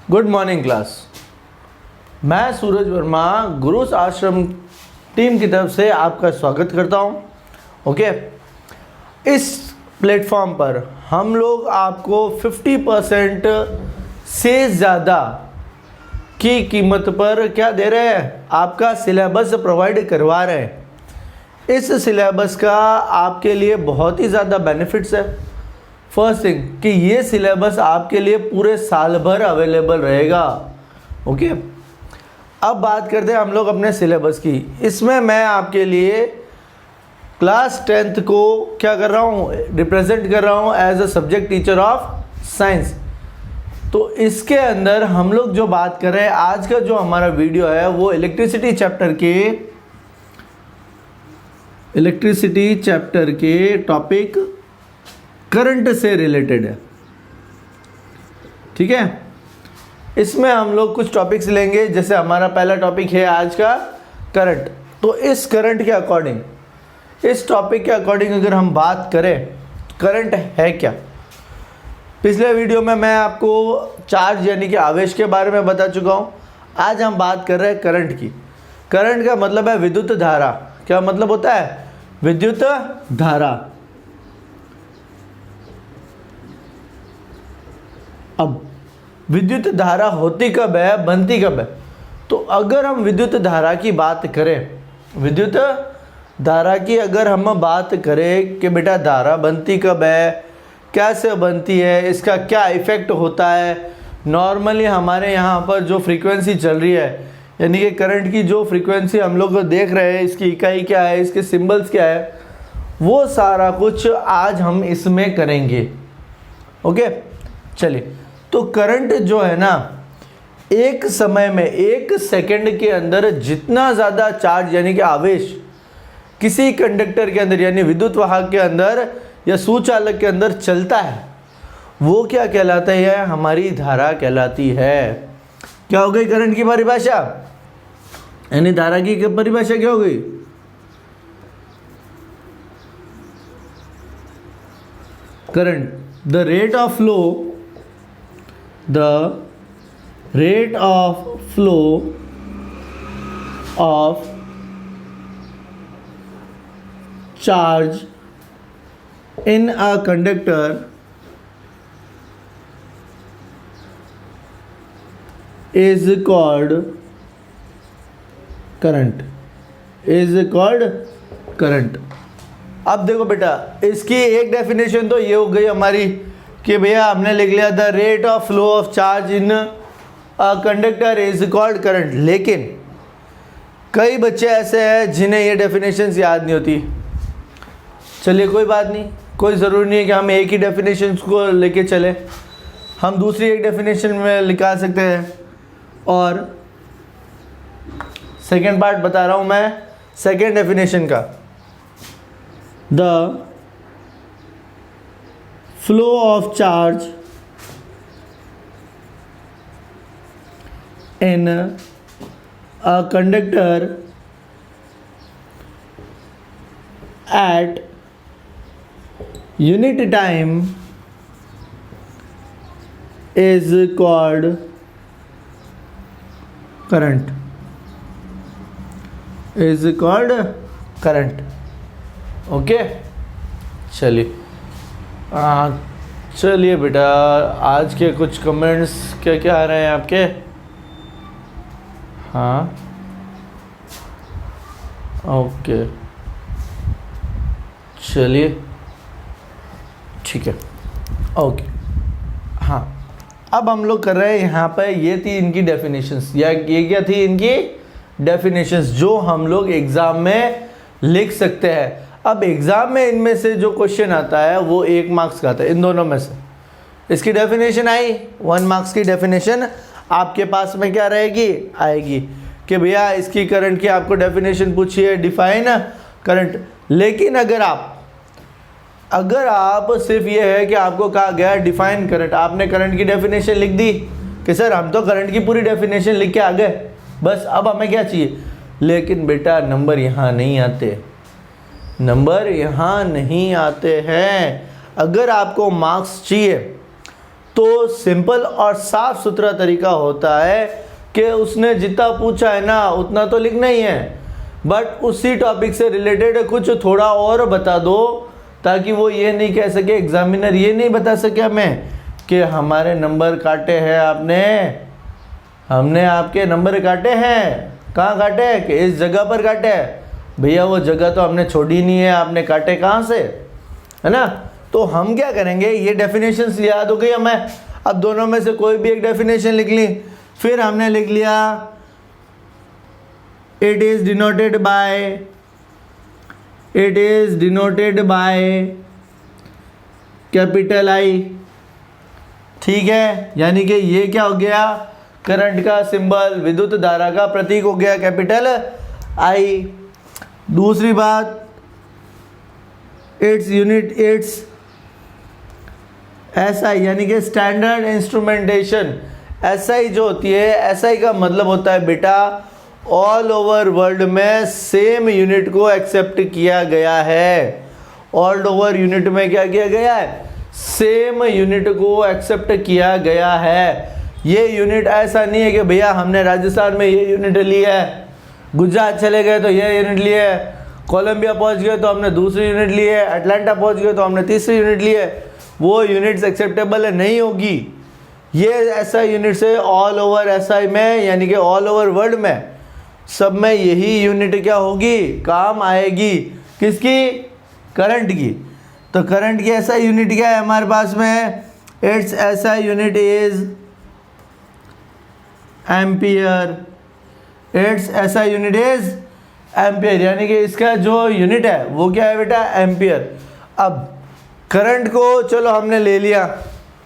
Good morning class. मैं सूरज Verma guru's आश्रम team की तरफ से आपका स्वागत करता हूं। ओके, इस प्लेटफॉर्म पर हम लोग आपको 50% से ज़्यादा की कीमत पर क्या दे रहे हैं, आपका सिलेबस प्रोवाइड करवा रहे हैं। इस सिलेबस का आपके लिए बहुत ही ज़्यादा बेनिफिट्स है। फर्स्ट थिंग कि ये सिलेबस आपके लिए पूरे साल भर अवेलेबल रहेगा। ओके, अब बात करते हैं हम लोग अपने सिलेबस की। इसमें मैं आपके लिए क्लास 10th को क्या कर रहा हूँ, रिप्रेजेंट कर रहा हूँ as a subject teacher of science. तो इसके अंदर हम लोग जो बात कर रहे हैं, आज का जो हमारा वीडियो है वो इलेक्ट्रिसिटी चैप्टर के टॉपिक करंट से रिलेटेड है। ठीक है, इसमें हम लोग कुछ टॉपिक्स लेंगे। जैसे हमारा पहला टॉपिक है आज का करंट। तो इस करंट के अकॉर्डिंग, इस टॉपिक के अकॉर्डिंग अगर हम बात करें, करंट है क्या। पिछले वीडियो में मैं आपको चार्ज यानी कि आवेश के बारे में बता चुका हूँ। आज हम बात कर रहे हैं करंट की। करंट का मतलब है विद्युत धारा। क्या मतलब होता है? विद्युत धारा। अब विद्युत धारा होती कब है, बनती कब है? तो अगर हम विद्युत धारा की बात करें, विद्युत धारा की अगर हम बात करें कि बेटा धारा बनती कब है, कैसे बनती है, इसका क्या इफ़ेक्ट होता है। नॉर्मली हमारे यहाँ पर जो फ्रीक्वेंसी चल रही है, यानी कि करंट की जो फ्रीक्वेंसी हम लोग देख रहे हैं, इसकी इकाई क्या है, इसके सिंबल्स क्या है, वो सारा कुछ आज हम इसमें करेंगे। ओके, चलिए। तो करंट जो है ना, एक समय में 1 सेकंड के अंदर जितना ज़्यादा चार्ज यानी कि आवेश किसी कंडक्टर के अंदर यानी विद्युत वाहक के अंदर या सुचालक के अंदर चलता है, वो क्या कहलाता है? हमारी धारा कहलाती है। क्या हो गई करंट की परिभाषा? यानी धारा की परिभाषा क्या हो गई? Current, the rate of flow of charge in a conductor is called current, अब देखो बेटा, इसकी एक डेफिनेशन तो ये हो गई हमारी कि भैया हमने लिख लिया the rate of flow of charge in a conductor is called current. लेकिन कई बच्चे ऐसे हैं जिन्हें ये डेफिनेशंस याद नहीं होती। चलिए कोई बात नहीं, कोई ज़रूरी नहीं है कि हम एक ही डेफिनेशन को लेके चले, हम दूसरी एक डेफिनेशन में लिखा सकते हैं। और सेकेंड पार्ट बता रहा हूँ मैं, सेकेंड डेफिनेशन का, the flow of charge in a conductor at unit time is called current, okay. चलिए बेटा, आज के कुछ कमेंट्स क्या क्या आ रहे हैं आपके? हाँ, ओके, चलिए ठीक है, ओके। हाँ, अब हम लोग कर रहे हैं यहाँ पे, ये थी इनकी डेफिनेशंस, या ये क्या थी इनकी डेफिनेशंस जो हम लोग एग्ज़ाम में लिख सकते हैं। अब एग्ज़ाम में इनमें से जो क्वेश्चन आता है वो 1 मार्क्स का आता है, इन दोनों में से। इसकी डेफिनेशन आई 1 मार्क्स की डेफिनेशन आपके पास में क्या रहेगी, आएगी कि भैया इसकी करंट की आपको डेफिनेशन पूछी है, डिफाइन करंट। लेकिन अगर आप सिर्फ ये है कि आपको कहा गया डिफाइन करंट, आपने करंट की डेफिनेशन लिख दी कि सर हम तो करंट की पूरी डेफिनेशन लिख के आ गए, बस अब हमें क्या चाहिए। लेकिन बेटा नंबर यहाँ नहीं आते, नंबर यहाँ नहीं आते हैं। अगर आपको मार्क्स चाहिए तो सिंपल और साफ सुथरा तरीका होता है कि उसने जितना पूछा है ना उतना तो लिखना ही है, बट उसी टॉपिक से रिलेटेड कुछ थोड़ा और बता दो, ताकि वो ये नहीं कह सके, एग्जामिनर ये नहीं बता सके हमें कि हमारे नंबर काटे हैं आपने, हमने आपके नंबर काटे हैं। कहाँ काटे? कि इस जगह पर काटे। भैया वो जगह तो हमने छोड़ी नहीं है, आपने काटे कहाँ से, है ना। तो हम क्या करेंगे, ये डेफिनेशंस याद हो गई हमें, अब दोनों में से कोई भी एक डेफिनेशन लिख ली। फिर हमने लिख लिया it is denoted by capital I, ठीक है। यानी कि ये क्या हो गया, करंट का सिंबल, विद्युत धारा का प्रतीक हो गया कैपिटल आई। दूसरी बात, इट्स यूनिट इट्स एसआई, यानी कि स्टैंडर्ड इंस्ट्रूमेंटेशन। एसआई जो होती है, एसआई का मतलब होता है बेटा ऑल ओवर वर्ल्ड में सेम यूनिट को एक्सेप्ट किया गया है। ऑल ओवर यूनिट में क्या किया गया है, सेम यूनिट को एक्सेप्ट किया गया है। ये यूनिट ऐसा नहीं है कि भैया हमने राजस्थान में ये यूनिट ली है, गुजरात चले गए तो ये यूनिट लिए है, कोलंबिया पहुंच गए तो हमने दूसरी यूनिट ली है, अटलांटा पहुंच गए तो हमने तीसरी यूनिट ली है। वो यूनिट्स एक्सेप्टेबल नहीं होगी। ये ऐसा यूनिट से ऑल ओवर एसआई में, यानी कि ऑल ओवर वर्ल्ड में सब में यही यूनिट क्या होगी, काम आएगी। किसकी? करंट की। तो करंट की ऐसा यूनिट क्या है हमारे पास में, इट्स ऐसा यूनिट इज एम्पियर। इट्स ऐसा यूनिट इज एम्पियर, यानी कि इसका जो यूनिट है वो क्या है बेटा, एम्पियर। अब करंट को चलो हमने ले लिया,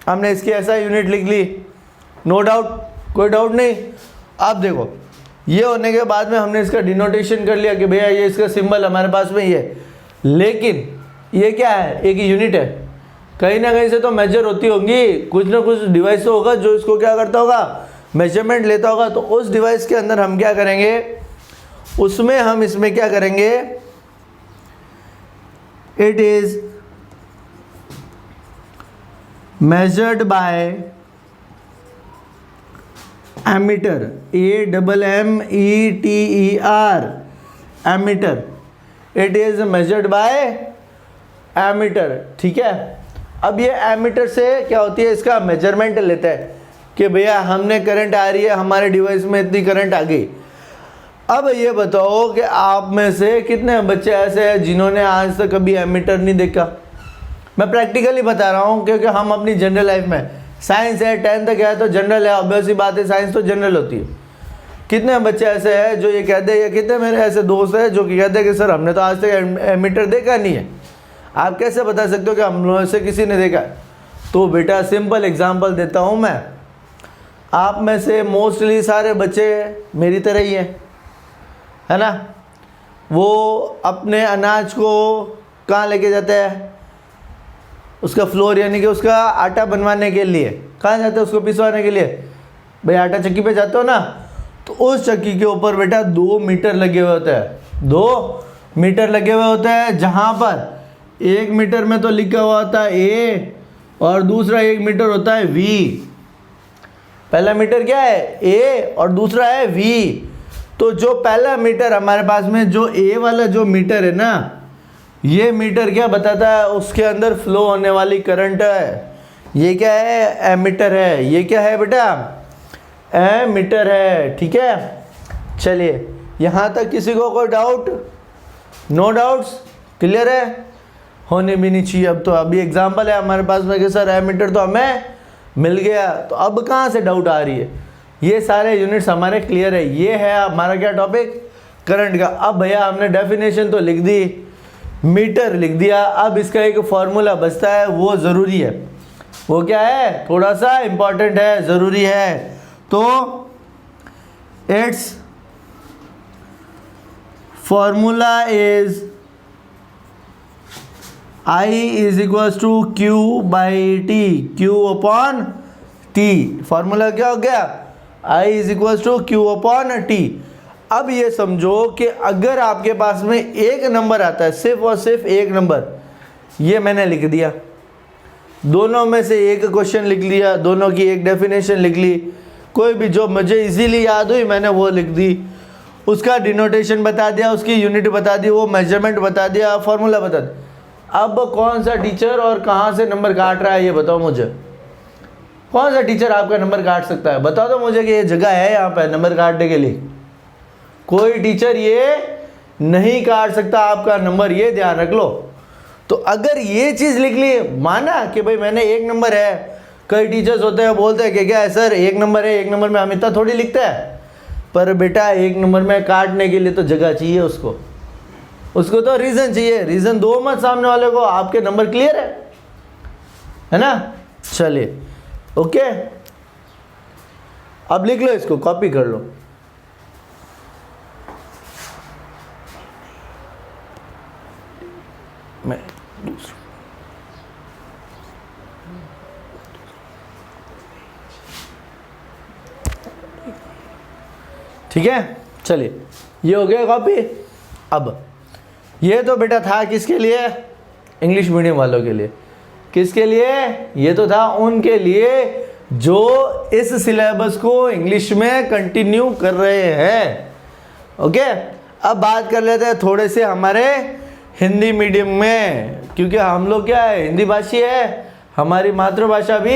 हमने इसकी ऐसा यूनिट लिख ली, नो डाउट, कोई डाउट नहीं। अब देखो ये होने के बाद में हमने इसका डिनोटेशन कर लिया कि भैया ये इसका सिंबल हमारे पास में ये, लेकिन ये क्या है, एक यूनिट है, कहीं ना कहीं से तो मेजर होती होंगी, कुछ ना कुछ डिवाइस तो होगा जो इसको क्या करता होगा, मेजरमेंट लेता होगा। तो उस डिवाइस के अंदर हम क्या करेंगे, उसमें हम इसमें क्या करेंगे, it is measured by ammeter, AMMETER, ammeter, it is measured by ammeter, ठीक है। अब ये एमीटर से क्या होती है, इसका मेजरमेंट लेता है कि भैया हमने करंट आ रही है, हमारे डिवाइस में इतनी करंट आ गई। अब ये बताओ कि आप में से कितने बच्चे ऐसे हैं जिन्होंने आज तक कभी एमीटर नहीं देखा। मैं प्रैक्टिकली बता रहा हूँ, क्योंकि हम अपनी जनरल लाइफ में, साइंस है 10th तक है तो जनरल है, ऑब्वियस सी बात है, साइंस तो जनरल होती है। कितने बच्चे ऐसे हैं जो ये कहते हैं, या कितने मेरे ऐसे दोस्त हैं जो कि कहते हैं कि सर हमने तो आज तक एमीटर देखा नहीं है। आप कैसे बता सकते हो कि हम लोगों से किसी ने देखा? तो बेटा सिंपल एग्जांपल देता हूँ मैं, आप में से मोस्टली सारे बच्चे मेरी तरह ही हैं, है ना। वो अपने अनाज को कहाँ लेके जाते हैं, उसका फ्लोर यानी कि उसका आटा बनवाने के लिए कहाँ जाते हैं, उसको पिसवाने के लिए भाई आटा चक्की पे जाते हो ना, तो उस चक्की के ऊपर बेटा 2 मीटर लगे हुए होते हैं, 2 मीटर लगे हुए होते हैं, जहाँ पर 1 मीटर में तो लिखा हुआ होता है ए और दूसरा 1 मीटर होता है वी। पहला मीटर क्या है, ए, और दूसरा है वी। तो जो पहला मीटर हमारे पास में, जो ए वाला जो मीटर है ना, ये मीटर क्या बताता है, उसके अंदर फ्लो होने वाली करंट है। ये क्या है, एमीटर है। ये क्या है बेटा, एमीटर है, ठीक है। चलिए यहाँ तक किसी को कोई डाउट? नो डाउट्स, क्लियर है, होने भी नहीं चाहिए। अब तो अभी एग्जांपल है हमारे पास में कि सर एमीटर तो हमें मिल गया, तो अब कहाँ से डाउट आ रही है? ये सारे यूनिट्स हमारे क्लियर है। ये है हमारा क्या टॉपिक, करंट का। अब भैया हमने डेफिनेशन तो लिख दी, मीटर लिख दिया, अब इसका एक फॉर्मूला बचता है, वो ज़रूरी है। वो क्या है, थोड़ा सा इम्पॉर्टेंट है, ज़रूरी है। तो its formula is I is equals to Q by T, Q upon T. Formula क्या हो गया, I is equals to Q upon T. अब ये समझो कि अगर आपके पास में एक नंबर आता है, सिर्फ और सिर्फ एक नंबर, ये मैंने लिख दिया, दोनों में से एक क्वेश्चन लिख लिया, दोनों की एक डेफिनेशन लिख ली, कोई भी जो मुझे इजीली याद हुई मैंने वो लिख दी, उसका डिनोटेशन बता दिया, उसकी यूनिट बता दी, वो मेजरमेंट बता दिया, फॉर्मूला बता दिया। अब कौन सा टीचर और कहाँ से नंबर काट रहा है ये बताओ मुझे। कौन सा टीचर आपका नंबर काट सकता है, बताओ तो मुझे कि ये जगह है यहाँ पे नंबर काटने के लिए। कोई टीचर ये नहीं काट सकता आपका नंबर, ये ध्यान रख लो। तो अगर ये चीज़ लिख ली, माना कि भाई मैंने एक नंबर है, कई टीचर्स होते हैं बोलते हैं कि क्या है सर एक नंबर है, एक नंबर में हम इतना थोड़ी लिखते हैं, पर बेटा एक नंबर में काटने के लिए तो जगह चाहिए उसको तो रीज़न चाहिए। रीज़न दो मत सामने वाले को, आपके नंबर क्लियर है ना। चलिए ओके, अब लिख लो, इसको कॉपी कर लो। मैं ठीक है, चलिए ये हो गया कॉपी। अब ये तो बेटा था किसके लिए, इंग्लिश मीडियम वालों के लिए। किसके लिए, ये तो था उनके लिए जो इस सिलेबस को इंग्लिश में कंटिन्यू कर रहे हैं। ओके, अब बात कर लेते हैं थोड़े से हमारे हिंदी मीडियम में, क्योंकि हम लोग क्या है हिंदी भाषी है, हमारी मातृभाषा भी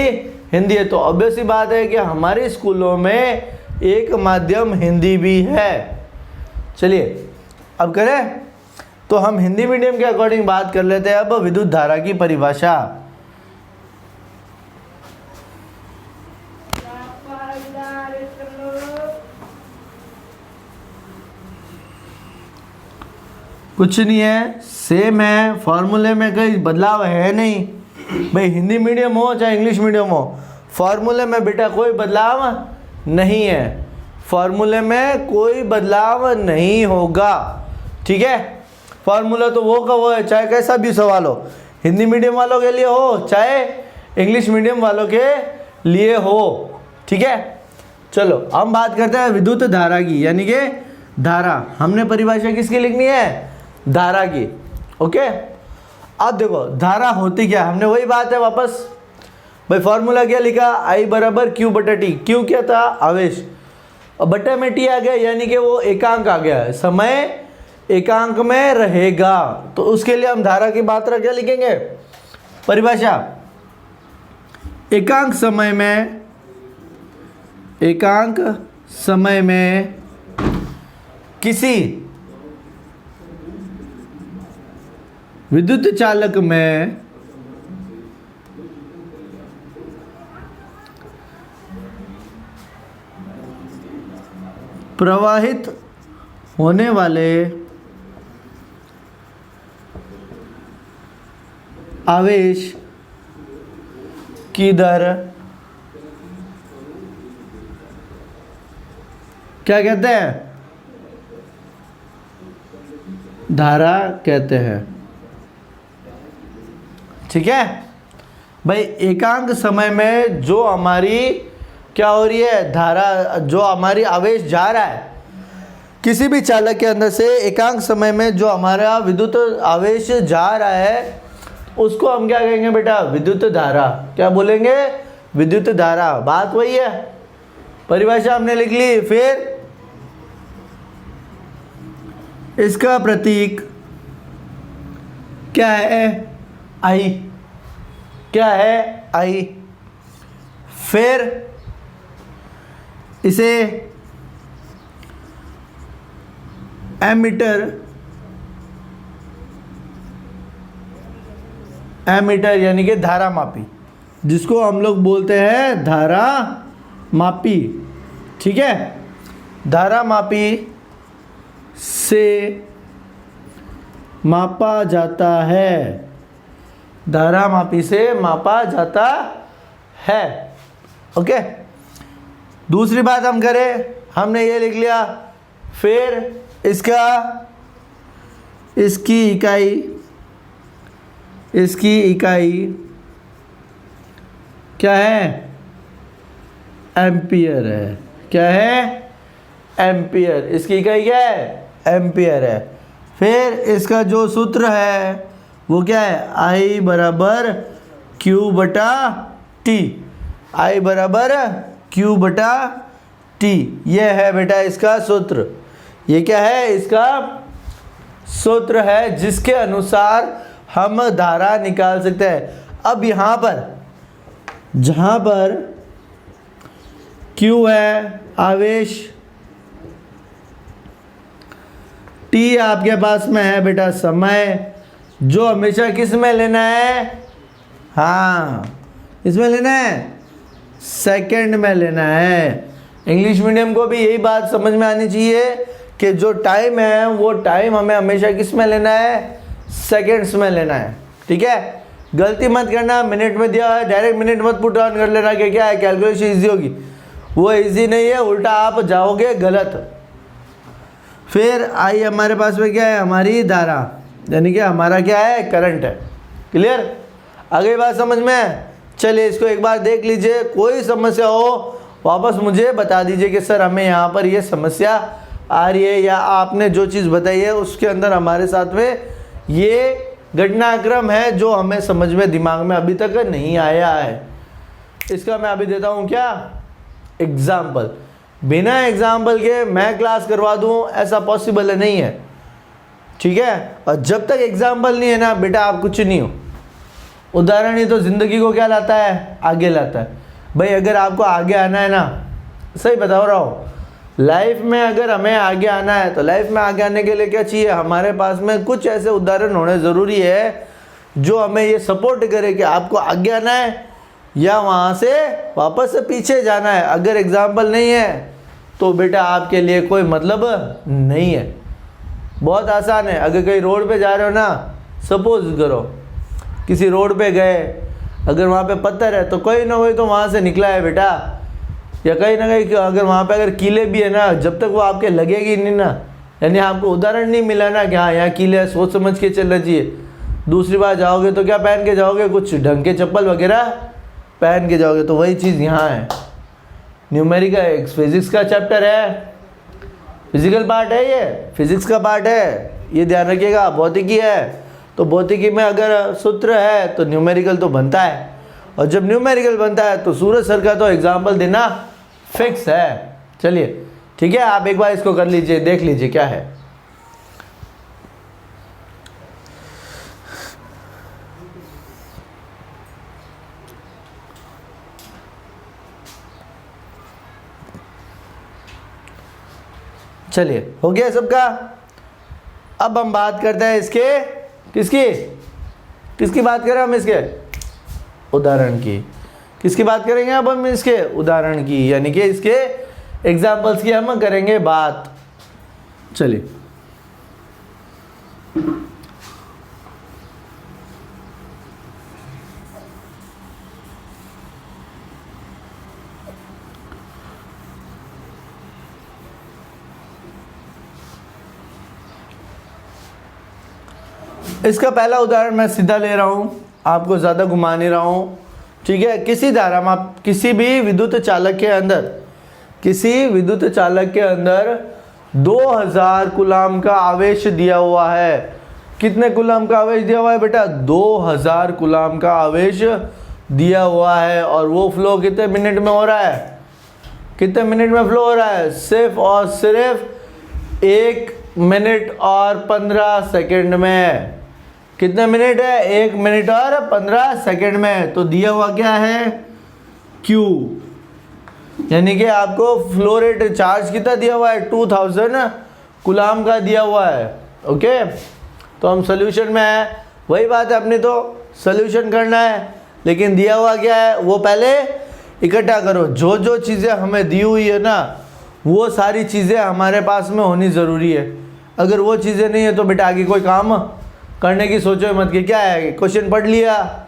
हिंदी है, तो ऑब्वियस सी बात है कि हमारे स्कूलों में एक माध्यम हिंदी भी है। चलिए अब करें, तो हम हिंदी मीडियम के अकॉर्डिंग बात कर लेते हैं। अब विद्युत धारा की परिभाषा। कुछ नहीं है, सेम है, फॉर्मूले में कोई बदलाव है नहीं। भाई हिंदी मीडियम हो चाहे इंग्लिश मीडियम हो, फॉर्मूले में बेटा कोई बदलाव नहीं है, फॉर्मूले में कोई बदलाव नहीं होगा। ठीक है, फार्मूला तो वो का वो है, चाहे कैसा भी सवाल हो, हिंदी मीडियम वालों के लिए हो चाहे इंग्लिश मीडियम वालों के लिए हो। ठीक है, चलो हम बात करते हैं विद्युत धारा की, यानी कि धारा। हमने परिभाषा किसकी लिखनी है, धारा की। ओके, अब देखो धारा होती क्या, हमने वही बात है वापस, भाई फॉर्मूला क्या लिखा, आई बराबर क्यू बटा टी। क्यू क्या था, आवेश, और बटे में टी आ गया, यानी कि वो एकांक आ गया है, समय एकांक में रहेगा, तो उसके लिए हम धारा की मात्रा क्या लिखेंगे, परिभाषा, एकांक समय में किसी विद्युत चालक में प्रवाहित होने वाले आवेश की दर क्या कहते हैं, धारा कहते हैं। ठीक है भाई, एकांक समय में जो हमारी क्या हो रही है, धारा, जो हमारी आवेश जा रहा है किसी भी चालक के अंदर से, एकांक समय में जो हमारा विद्युत आवेश जा रहा है उसको हम क्या कहेंगे बेटा, विद्युत धारा। क्या बोलेंगे, विद्युत धारा। बात वही है, परिभाषा हमने लिख ली। फिर इसका प्रतीक क्या है, आई। क्या है, आई। फिर इसे एमीटर यानी कि धारा मापी, जिसको हम लोग बोलते हैं धारा मापी। ठीक है, धारा मापी से मापा जाता है, धारा मापी से मापा जाता है। ओके, दूसरी बात हम करें, हमने ये लिख लिया। फिर इसकी इकाई क्या है, एम्पियर है। क्या है, एम्पियर। इसकी इकाई क्या है, एम्पियर है। फिर इसका जो सूत्र है वो क्या है, आई बराबर Q बटा T, I बराबर Q बटा T। ये है बेटा इसका सूत्र। ये क्या है? इसका सूत्र है जिसके अनुसार हम धारा निकाल सकते हैं। अब यहां पर जहां पर Q है आवेश, T आपके पास में है बेटा समय, जो हमेशा किस में लेना है? हाँ, इसमें लेना है, सेकंड में लेना है। इंग्लिश मीडियम को भी यही बात समझ में आनी चाहिए कि जो टाइम है वो टाइम हमें हमेशा किस में लेना है? सेकंड्स में लेना है। ठीक है, गलती मत करना, मिनट में दिया है डायरेक्ट मिनट मत पुट ऑन कर लेना कि क्या है कैलकुलेशन इजी होगी, वो इजी नहीं है, उल्टा आप जाओगे गलत। फिर आई हमारे पास में क्या है? हमारी धारा, यानी कि हमारा क्या है? करंट है। क्लियर? आगे बात समझ में? चलिए इसको एक बार देख लीजिए, कोई समस्या हो वापस मुझे बता दीजिए कि सर हमें यहाँ पर ये समस्या आ रही है, या आपने जो चीज़ बताई है उसके अंदर हमारे साथ में ये घटनाक्रम है जो हमें समझ में दिमाग में अभी तक नहीं आया है। इसका मैं अभी देता हूँ क्या? एग्जाम्पल। बिना एग्जाम्पल के मैं क्लास करवा दूँ ऐसा पॉसिबल नहीं है। ठीक है, और जब तक एग्जाम्पल नहीं है ना बेटा आप कुछ नहीं हो। उदाहरण ही तो ज़िंदगी को क्या लाता है? आगे लाता है। भाई अगर आपको आगे आना है ना, सही बता रहा हूँ, लाइफ में अगर हमें आगे आना है तो लाइफ में आगे आने के लिए क्या चाहिए? हमारे पास में कुछ ऐसे उदाहरण होने ज़रूरी है जो हमें ये सपोर्ट करे कि आपको आगे आना है या वहाँ से वापस से पीछे जाना है। अगर एग्जाम्पल नहीं है तो बेटा आपके लिए कोई मतलब नहीं है। बहुत आसान है। अगर कहीं रोड पे जा रहे हो ना, सपोज करो किसी रोड पे गए, अगर वहाँ पे पत्थर है तो कोई ना कोई तो वहाँ से निकला है बेटा, या कहीं ना कहीं अगर वहाँ पे अगर कीले भी है ना, जब तक वो आपके लगेगी नहीं ना, यानी आपको उदाहरण नहीं मिला ना कि हाँ यहाँ कीले है, सोच समझ के चलना चाहिए। दूसरी बार जाओगे तो क्या पहन के जाओगे? कुछ ढंग के चप्पल वगैरह पहन के जाओगे। तो वही चीज़ यहाँ है। न्यूमेरिकल फिजिक्स का चैप्टर है, फिजिकल पार्ट है, ये फिजिक्स का पार्ट है, ये ध्यान रखिएगा। भौतिकी है तो भौतिकी में अगर सूत्र है तो न्यूमेरिकल तो बनता है, और जब न्यूमेरिकल बनता है तो सूरज सर का तो एग्जाम्पल देना फिक्स है। चलिए ठीक है, आप एक बार इसको कर लीजिए, देख लीजिए क्या है। चलिए हो गया सबका। अब हम बात करते हैं इसके किसकी बात करें हम? इसके उदाहरण की। किसकी बात करेंगे अब हम? इसके उदाहरण की, यानी कि इसके एग्जाम्पल्स की हम करेंगे बात। चलिए इसका पहला उदाहरण मैं सीधा ले रहा हूँ, आपको ज़्यादा घुमा नहीं रहा हूँ। ठीक है, किसी धारा में किसी भी विद्युत चालक के अंदर 2000 कूलम का आवेश दिया हुआ है। कितने कूलम का आवेश दिया हुआ है बेटा? 2000 कूलम का आवेश दिया हुआ है। और वो फ्लो कितने मिनट में हो रहा है? कितने मिनट में फ्लो हो रहा है? सिर्फ और सिर्फ 1 मिनट और 15 सेकेंड में। कितने मिनट है? 1 मिनट और 15 सेकेंड में। तो दिया हुआ क्या है? Q, यानी कि आपको फ्लो रेट चार्ज कितना दिया हुआ है? 2000 कूलम का दिया हुआ है। ओके, तो हम सोल्यूशन में है, वही बात है अपनी, तो सोल्यूशन करना है। लेकिन दिया हुआ क्या है वो पहले इकट्ठा करो। जो जो चीज़ें हमें दी हुई है ना, वो सारी चीज़ें हमारे पास में होनी ज़रूरी है। अगर वो चीज़ें नहीं है तो बेटा आगे कोई काम करने की सोचो मत कि क्या है, क्वेश्चन पढ़ लिया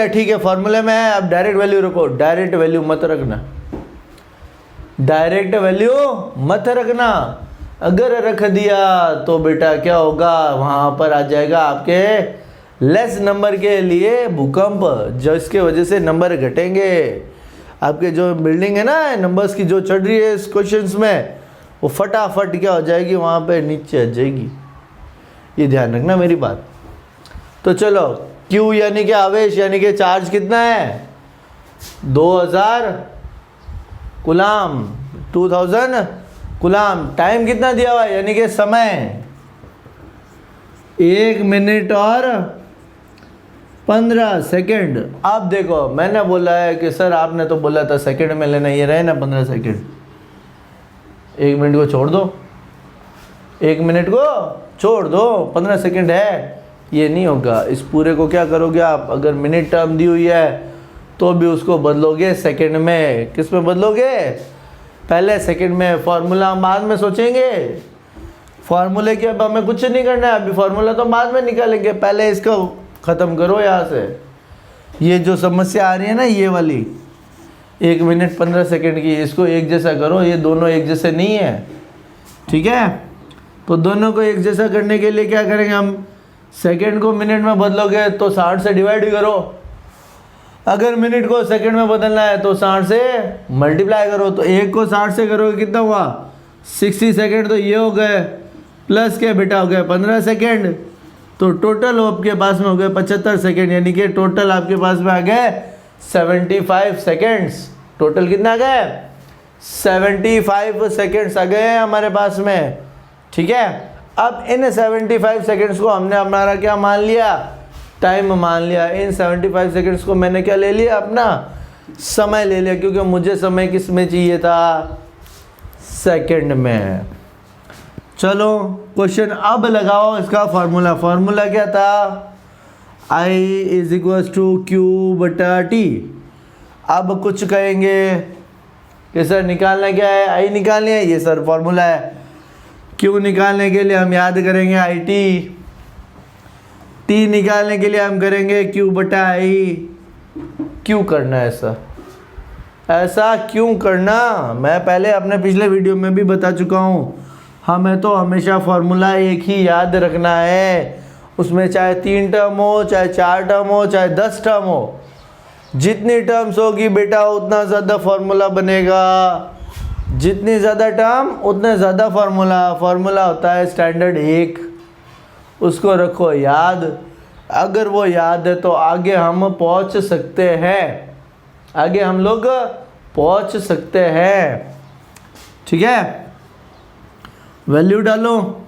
ठीक है, फॉर्मूले में है, अब डायरेक्ट वैल्यू रखो। डायरेक्ट वैल्यू मत रखना। अगर रख दिया तो बेटा क्या होगा? वहाँ पर आ जाएगा आपके लेस नंबर के लिए भूकंप, जिसके वजह से नंबर घटेंगे। आपके जो बिल्डिंग है ना नंबर्स की जो चढ़ रही है इस क्वेश्चंस में, वो फटाफट क्या हो जाएगी? वहाँ पे नीचे आ जाएगी। ये ध्यान रखना मेरी बात। तो चलो Q यानी कि आवेश यानी कि चार्ज कितना है 2000 कूलाम 2000 कूलाम। टाइम कितना दिया हुआ है यानी कि समय 1 मिनट और 15 सेकंड। अब देखो मैंने बोला है कि सर आपने तो बोला था सेकंड में लेना, ये रहे ना 15 सेकंड। 1 मिनट को छोड़ दो, 1 मिनट को छोड़ दो, 15 सेकंड है, ये नहीं होगा। इस पूरे को क्या करोगे आप, अगर मिनट टर्म दी हुई है तो भी उसको बदलोगे सेकंड में। किस में बदलोगे, पहले सेकंड में। फार्मूला हम बाद में सोचेंगे, फार्मूले की अब हमें कुछ नहीं करना है, अभी फार्मूला तो बाद में निकालेंगे, पहले इसको ख़त्म करो यहाँ से। ये जो समस्या आ रही है ना ये वाली 1 मिनट 15 सेकंड की, इसको एक जैसा करो। ये दोनों एक जैसे नहीं है, ठीक है। तो दोनों को एक जैसा करने के लिए क्या करेंगे हम, सेकंड को मिनट में बदलोगे तो 60 से डिवाइड करो। अगर मिनट को सेकंड में बदलना है तो 60 से मल्टीप्लाई करो। तो 1 को 60 से करोगे कितना हुआ 60 सेकंड। तो ये हो गए प्लस के बेटा हो गए 15 सेकंड। तो टोटल आपके पास में हो गए 75 सेकंड, यानी कि टोटल आपके पास में आ गए 75 सेकंड्स। टोटल कितना आ गए 75 सेकंड्स आ गए हमारे पास में, ठीक है। अब इन 75 सेकंड्स को हमने हमारा क्या मान लिया, टाइम मान लिया। इन 75 सेकंड्स को मैंने क्या ले लिया, अपना समय ले लिया, क्योंकि मुझे समय किस में चाहिए था, सेकंड में। चलो क्वेश्चन अब लगाओ इसका फार्मूला। फार्मूला क्या था, I = Q/T। अब कुछ कहेंगे कि सर निकालना क्या है, I निकालनी है, ये सर फार्मूला है। Q निकालने के लिए हम याद करेंगे IT, T निकालने के लिए हम करेंगे Q/I। क्यों करना है ऐसा, ऐसा क्यों करना, मैं पहले अपने पिछले वीडियो में भी बता चुका हूँ। हमें तो हमेशा फार्मूला एक ही याद रखना है, उसमें चाहे 3 टर्म हो, चाहे 4 टर्म हो, चाहे 10 टर्म हो। जितनी टर्म्स होगी बेटा उतना ज़्यादा फार्मूला बनेगा, जितनी ज़्यादा टर्म उतना ज़्यादा फार्मूला। फार्मूला होता है स्टैंडर्ड 1, उसको रखो याद। अगर वो याद है तो आगे हम पहुंच सकते हैं, आगे हम लोग पहुंच सकते हैं, ठीक है। वैल्यू डालो,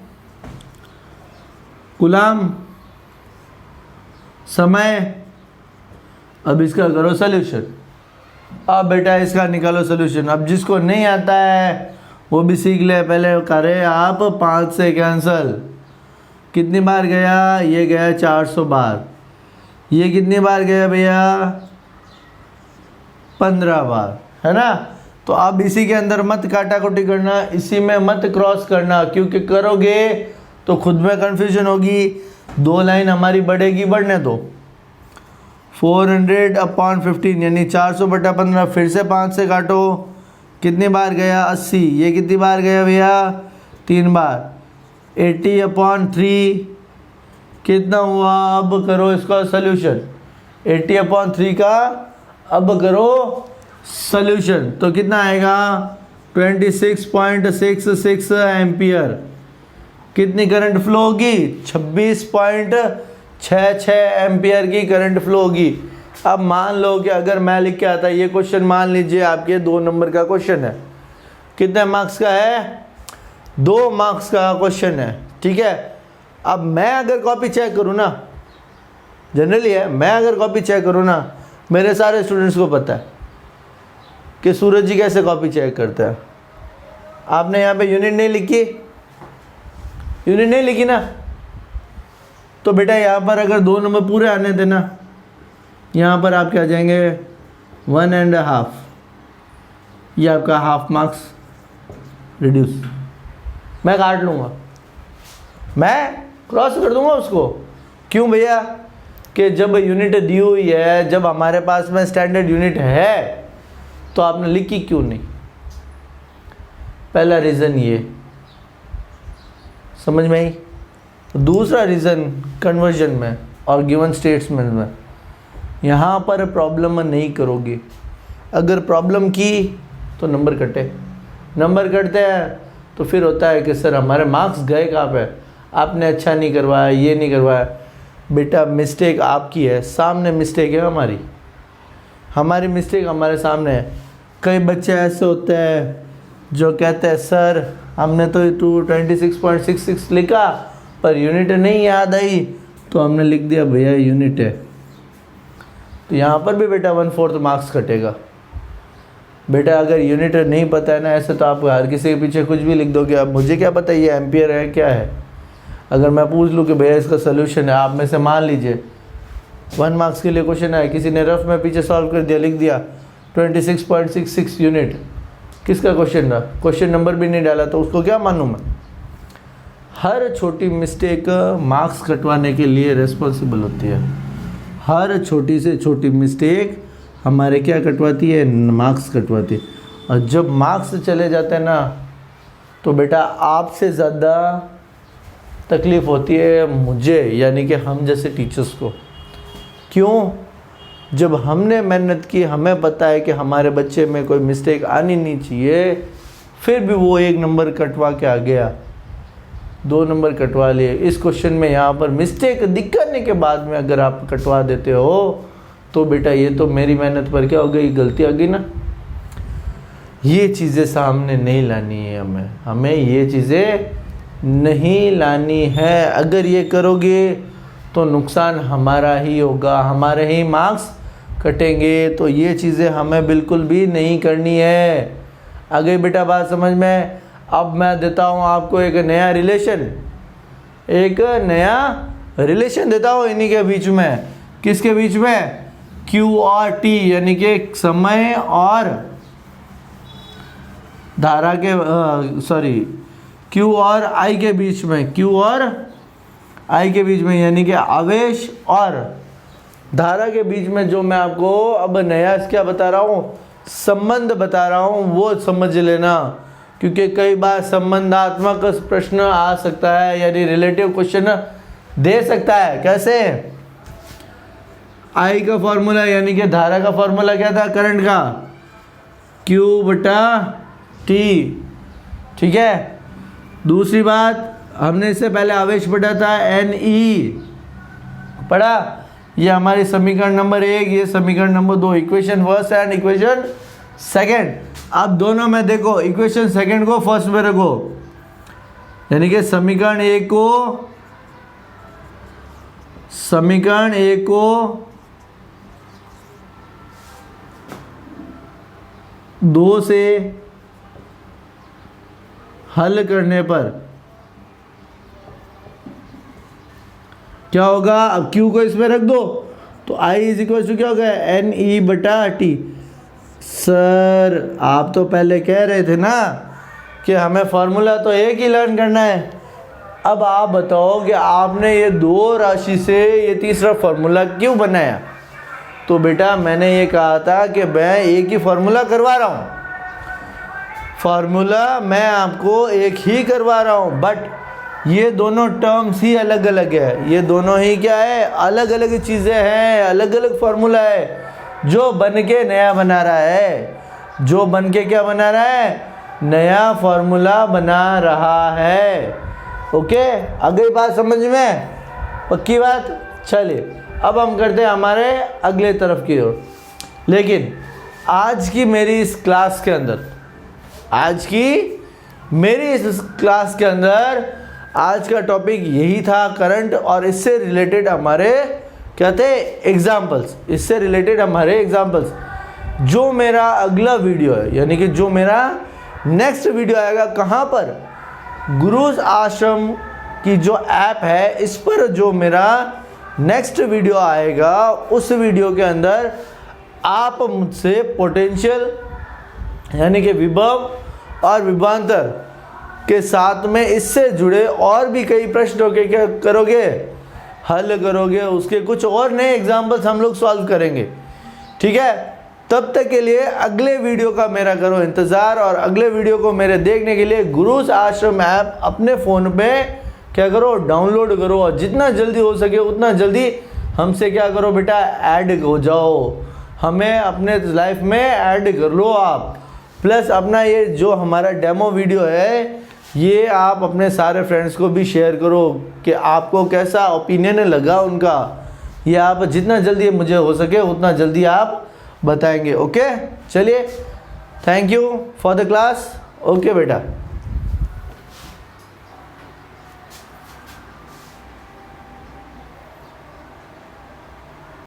कूलाम, समय। अब इसका करो सॉल्यूशन। अब बेटा इसका निकालो सॉल्यूशन। अब जिसको नहीं आता है वो भी सीख ले, पहले करे आप 5 से कैंसल। कितनी बार गया, ये गया 400 बार। ये कितनी बार गया भैया, 15 बार, है ना। तो अब इसी के अंदर मत काटाकुटी करना, इसी में मत क्रॉस करना, क्योंकि करोगे तो खुद में कन्फ्यूजन होगी। 2 लाइन हमारी बढ़ेगी, बढ़ने दो। 400/15 यानी 400/15। फिर से 5 से काटो, कितनी बार गया 80। ये कितनी बार गया भैया 3 बार। 80/3 कितना हुआ, अब करो इसका सॉल्यूशन। 80/3 का अब करो सॉल्यूशन, तो कितना आएगा 26.66 एम्पियर। कितनी करंट फ्लो होगी, 26.66 एम्पियर की करंट फ्लो होगी। अब मान लो कि अगर मैं लिख के आता, ये क्वेश्चन मान लीजिए आपके 2 नंबर का क्वेश्चन है। कितने मार्क्स का है, 2 मार्क्स का क्वेश्चन है, ठीक है। अब मैं अगर कॉपी चेक करूँ ना, जनरली है, मैं अगर कॉपी चेक करूँ ना, मेरे सारे स्टूडेंट्स को पता है कि सूरज जी कैसे कॉपी चेक करते हैं। आपने यहाँ पे यूनिट नहीं लिखी, यूनिट नहीं लिखी ना, तो बेटा यहाँ पर अगर 2 नंबर पूरे आने थे ना, यहाँ पर आप क्या जाएंगे 1.5, ये आपका हाफ मार्क्स रिड्यूस। मैं काट लूँगा, मैं क्रॉस कर दूँगा उसको। क्यों भैया, कि जब यूनिट दी हुई है, जब हमारे पास में स्टैंडर्ड यूनिट है, तो आपने लिखी क्यों नहीं। पहला रीज़न ये समझ में आई। दूसरा रीज़न कन्वर्जन में और गिवन स्टेटमेंट में, यहाँ पर प्रॉब्लम नहीं करोगे। अगर प्रॉब्लम की तो नंबर कटे, नंबर कटते हैं तो फिर होता है कि सर हमारे मार्क्स गए कहाँ पे, आपने अच्छा नहीं करवाया, ये नहीं करवाया। बेटा मिस्टेक आपकी है, सामने मिस्टेक है हमारी मिस्टेक हमारे सामने है। कई बच्चे ऐसे होते हैं जो कहते हैं सर हमने तो 26.66 लिखा पर यूनिट नहीं याद आई, तो हमने लिख दिया भैया यूनिट है। तो यहाँ पर भी बेटा 1/4 मार्क्स कटेगा। बेटा अगर यूनिट नहीं पता है ना, ऐसे तो आप हर किसी के पीछे कुछ भी लिख दोगे। अब मुझे क्या पता ये एम्पियर है क्या है। अगर मैं पूछ लूँ कि भैया इसका सोल्यूशन है, आप में से मान लीजिए 1 मार्क्स के लिए क्वेश्चन है, किसी ने रफ में पीछे सॉल्व कर दिया, लिख दिया 26.66 यूनिट, किसका क्वेश्चन था, क्वेश्चन नंबर भी नहीं डाला, तो उसको क्या मानूँ मैं। हर छोटी मिस्टेक मार्क्स कटवाने के लिए रिस्पॉन्सिबल होती है। हर छोटी से छोटी मिस्टेक हमारे क्या कटवाती है, मार्क्स कटवाती है। और जब मार्क्स चले जाते हैं ना, तो बेटा आपसे ज़्यादा तकलीफ़ होती है मुझे, यानी कि हम जैसे टीचर्स को। क्यों? जब हमने मेहनत की, हमें पता है कि हमारे बच्चे में कोई मिस्टेक आनी नहीं चाहिए, फिर भी वो 1 नंबर कटवा के आ गया, 2 नंबर कटवा लिए। इस क्वेश्चन में यहाँ पर मिस्टेक दिखाने के बाद में अगर आप कटवा देते हो, तो बेटा ये तो मेरी मेहनत पर क्या हो गई, गलती आ गई ना। ये चीज़ें सामने नहीं लानी है हमें ये चीज़ें नहीं लानी है। अगर ये करोगे तो नुकसान हमारा ही होगा, हमारे ही मार्क्स कटेंगे। तो ये चीज़ें हमें बिल्कुल भी नहीं करनी है। आ गई बेटा बात समझ में। अब मैं देता हूँ आपको एक नया रिलेशन देता हूँ इन्हीं के बीच में। किसके बीच में? Q और T, यानी कि समय और धारा के Q और I के बीच में, Q और I के बीच में, यानी कि आवेश और धारा के बीच में जो मैं आपको अब नया क्या बता रहा हूँ, संबंध बता रहा हूँ, वो समझ लेना। क्योंकि कई बार संबंधात्मक प्रश्न आ सकता है, यानी रिलेटिव क्वेश्चन दे सकता है। कैसे? I का फॉर्मूला, यानी कि धारा का फॉर्मूला क्या था, करंट का, Q/T। ठीक है। दूसरी बात, हमने इससे पहले आवेश पढ़ा था, NE पढ़ा। ये हमारी समीकरण नंबर 1, ये समीकरण number 2, equation first and equation second. अब दोनों में देखो, इक्वेशन सेकंड को फर्स्ट में रखो, यानी कि समीकरण 1 को 2 से हल करने पर क्या होगा। अब Q को इसमें रख दो, तो I = क्या हो गया, NE/T। सर आप तो पहले कह रहे थे ना कि हमें फार्मूला तो एक ही लर्न करना है। अब आप बताओ कि आपने ये 2 राशि से ये तीसरा फार्मूला क्यों बनाया। तो बेटा मैंने ये कहा था कि मैं एक ही फार्मूला करवा रहा हूँ, फार्मूला मैं आपको एक ही करवा रहा हूँ, बट ये दोनों टर्म्स ही अलग अलग है। ये दोनों ही क्या है, अलग अलग चीज़ें हैं, अलग अलग फार्मूला है। जो बन के नया बना रहा है, जो बन के क्या बना रहा है, नया फार्मूला बना रहा है। ओके, आ गई बात समझ में, पक्की बात। चलिए अब हम करते हैं हमारे अगले तरफ की ओर। लेकिन आज की मेरी इस क्लास के अंदर, आज का टॉपिक यही था, करंट, और इससे रिलेटेड हमारे क्या थे, एग्जाम्पल्स। इससे रिलेटेड हमारे एग्जाम्पल्स। जो मेरा अगला वीडियो है, यानी कि जो मेरा नेक्स्ट वीडियो आएगा, कहाँ पर, गुरुज आश्रम की जो ऐप है, इस पर जो मेरा नेक्स्ट वीडियो आएगा, उस वीडियो के अंदर आप मुझसे पोटेंशियल यानी कि विभव और विभवांतर के साथ में इससे जुड़े और भी कई प्रश्नों के क्या करोगे, हल करोगे। उसके कुछ और नए एग्जाम्पल्स हम लोग सॉल्व करेंगे। ठीक है, तब तक के लिए अगले वीडियो का मेरा करो इंतज़ार, और अगले वीडियो को मेरे देखने के लिए गुरुज आश्रम ऐप अपने फ़ोन पे क्या करो, डाउनलोड करो, और जितना जल्दी हो सके उतना जल्दी हमसे क्या करो बेटा, ऐड हो जाओ, हमें अपने लाइफ में ऐड कर लो आप। प्लस अपना ये जो हमारा डेमो वीडियो है ये आप अपने सारे फ्रेंड्स को भी शेयर करो कि आपको कैसा ओपिनियन लगा उनका। ये आप जितना जल्दी मुझे हो सके उतना जल्दी आप बताएंगे। ओके, चलिए, thank you for the class. Okay बेटा।